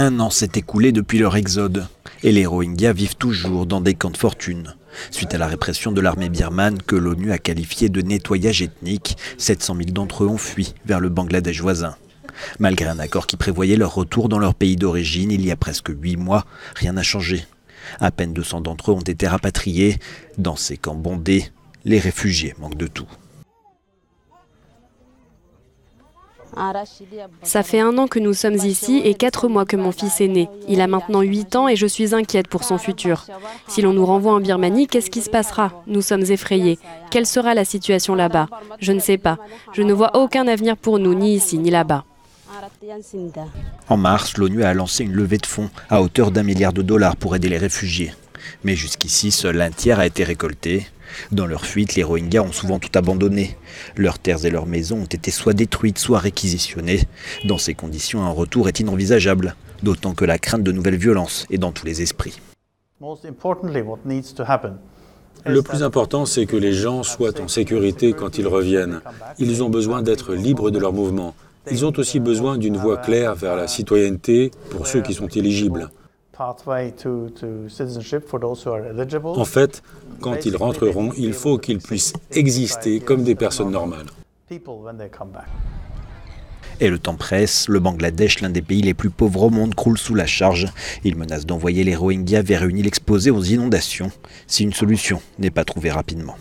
Un an s'est écoulé depuis leur exode et les Rohingyas vivent toujours dans des camps de fortune. Suite à la répression de l'armée birmane que l'ONU a qualifiée de nettoyage ethnique, 700 000 d'entre eux ont fui vers le Bangladesh voisin. Malgré un accord qui prévoyait leur retour dans leur pays d'origine il y a presque 8 mois, rien n'a changé. À peine 200 d'entre eux ont été rapatriés. Dans ces camps bondés, les réfugiés manquent de tout. Ça fait 1 an que nous sommes ici et 4 mois que mon fils est né. Il a maintenant 8 ans et je suis inquiète pour son futur. Si l'on nous renvoie en Birmanie, qu'est-ce qui se passera? Nous sommes effrayés. Quelle sera la situation là-bas? Je ne sais pas. Je ne vois aucun avenir pour nous, ni ici, ni là-bas. En mars, l'ONU a lancé une levée de fonds à hauteur d'1 milliard de dollars pour aider les réfugiés. Mais jusqu'ici, seul un tiers a été récolté. Dans leur fuite, les Rohingyas ont souvent tout abandonné. Leurs terres et leurs maisons ont été soit détruites, soit réquisitionnées. Dans ces conditions, un retour est inenvisageable, d'autant que la crainte de nouvelles violences est dans tous les esprits. Le plus important, c'est que les gens soient en sécurité quand ils reviennent. Ils ont besoin d'être libres de leurs mouvements. Ils ont aussi besoin d'une voie claire vers la citoyenneté pour ceux qui sont éligibles. En fait, quand ils rentreront, il faut qu'ils puissent exister comme des personnes normales. Et le temps presse, le Bangladesh, l'un des pays les plus pauvres au monde, croule sous la charge. Il menace d'envoyer les Rohingyas vers une île exposée aux inondations si une solution n'est pas trouvée rapidement.